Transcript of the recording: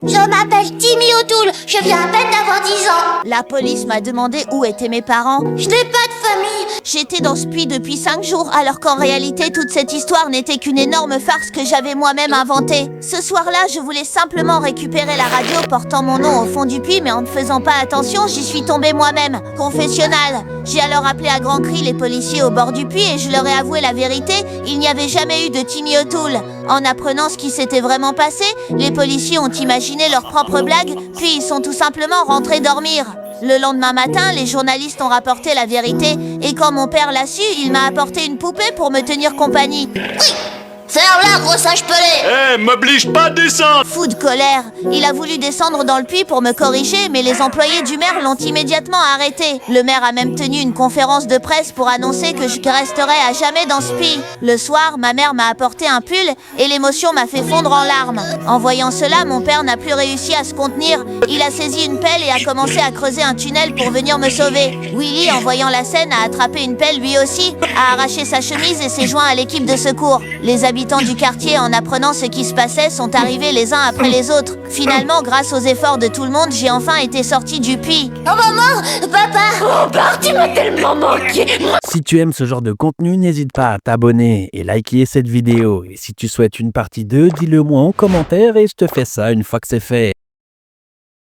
Je m'appelle Timmy O'Toole, je viens à peine d'avoir 10 ans. La police m'a demandé où étaient mes parents. Je n'ai pas de famille. J'étais dans ce puits depuis 5 jours, alors qu'en réalité, toute cette histoire n'était qu'une énorme farce que j'avais moi-même inventée. Ce soir-là, je voulais simplement récupérer la radio portant mon nom au fond du puits, mais en ne faisant pas attention, j'y suis tombée moi-même. Confessionnal. J'ai alors appelé à grands cris les policiers au bord du puits et je leur ai avoué la vérité, il n'y avait jamais eu de Timmy O'Toole. En apprenant ce qui s'était vraiment passé, les policiers ont imaginé leur propre blague, puis ils sont tout simplement rentrés dormir. Le lendemain matin, les journalistes ont rapporté la vérité et quand mon père l'a su, il m'a apporté une poupée pour me tenir compagnie. Ferme-la, gros sage pelé. M'oblige pas à descendre. Fou de colère, il a voulu descendre dans le puits pour me corriger, mais les employés du maire l'ont immédiatement arrêté. Le maire a même tenu une conférence de presse pour annoncer que je resterai à jamais dans ce puits. Le soir, ma mère m'a apporté un pull et l'émotion m'a fait fondre en larmes. En voyant cela, mon père n'a plus réussi à se contenir. Il a saisi une pelle et a commencé à creuser un tunnel pour venir me sauver. Willy, en voyant la scène, a attrapé une pelle lui aussi, a arraché sa chemise et s'est joint à l'équipe de secours. Les habitants du quartier, en apprenant ce qui se passait, sont arrivés les uns après les autres. Finalement, grâce aux efforts de tout le monde, j'ai enfin été sortie du puits. Oh maman, papa. Oh Bart, tu m'as tellement manqué. Si tu aimes ce genre de contenu, n'hésite pas à t'abonner et liker cette vidéo. Et si tu souhaites une partie 2, dis-le moi en commentaire et je te fais ça une fois que c'est fait.